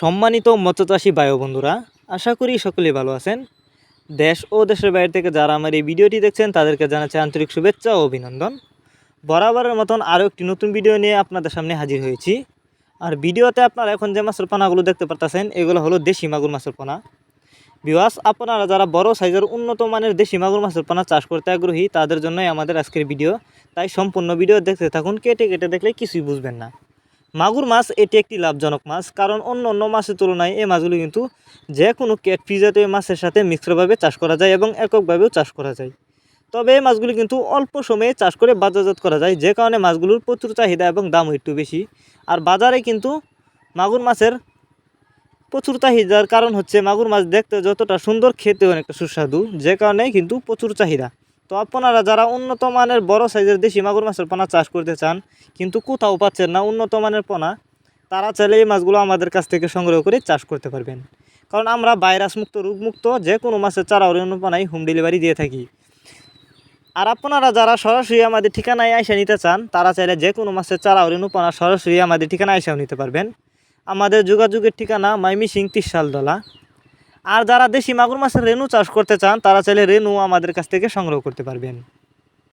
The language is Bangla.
সম্মানিত মৎস্যচাষী ভাই ও বন্ধুরা, আশা করি সকলেই ভালো আছেন। দেশ ও দেশের বাইরে থেকে যারা আমার এই ভিডিওটি দেখছেন তাদেরকে জানাচ্ছি আন্তরিক শুভেচ্ছা ও অভিনন্দন। বরাবরের মতন আরও একটি নতুন ভিডিও নিয়ে আপনাদের সামনে হাজির হয়েছি। আর ভিডিওতে আপনারা এখন যে মাছের পোনাগুলো দেখতে পারতেছেন এগুলো হলো দেশি মাগুর মাছের পোনা। ভিউয়ার্স, আপনারা যারা বড় সাইজের উন্নত মানের দেশি মাগুর মাছের পোনা চাষ করতে আগ্রহী তাদের জন্যই আমাদের আজকের ভিডিও। তাই সম্পূর্ণ ভিডিও দেখতে থাকুন, কেটে কেটে দেখলে কিছুই বুঝবেন না। মাগুর মাছ এটি একটি লাভজনক মাছ, কারণ অন্য অন্য মাছের তুলনায় এই মাছগুলি কিন্তু যে কোনো ক্যাটফিশ জাতীয় মাছের সাথে মিশ্রভাবে চাষ করা যায় এবং এককভাবেও চাষ করা যায়। তবে এই মাছগুলি কিন্তু অল্প সময়ে চাষ করে বাজারজাত করা যায়, যে কারণে মাছগুলোর প্রচুর চাহিদা এবং দামও একটু বেশি। আর বাজারে কিন্তু মাগুর মাছের প্রচুর চাহিদার কারণ হচ্ছে মাগুর মাছ দেখতে যতটা সুন্দর, খেতে অনেকটা সুস্বাদু, যে কারণে কিন্তু প্রচুর চাহিদা। তো আপনারা যারা উন্নত মানের বড় সাইজের দেশি মাগুর মাছের পোনা চাষ করতে চান কিন্তু কোথাও পাচ্ছেন না উন্নত মানের পোনা, তারা চাইলে এই মাছগুলো আমাদের কাছ থেকে সংগ্রহ করে চাষ করতে পারবেন। কারণ আমরা ভাইরাস মুক্ত, রোগমুক্ত যে কোনো মাছের চারা ও পোনাই হোম ডেলিভারি দিয়ে থাকি। আর আপনারা যারা সরাসরি আমাদের ঠিকানায় আইসা নিতে চান তারা চাইলে যে কোনো মাছের চারা ও পোনা সরাসরি আমাদের ঠিকানায় আইসাও নিতে পারবেন। আমাদের যোগাযোগের ঠিকানা ময়মনসিংহ ত্রিশালতলা। আর যারা দেশি মাগুর মাছের রেনু চাষ করতে চান তারা চাইলে রেনু আমাদের কাছ থেকে সংগ্রহ করতে পারবেন।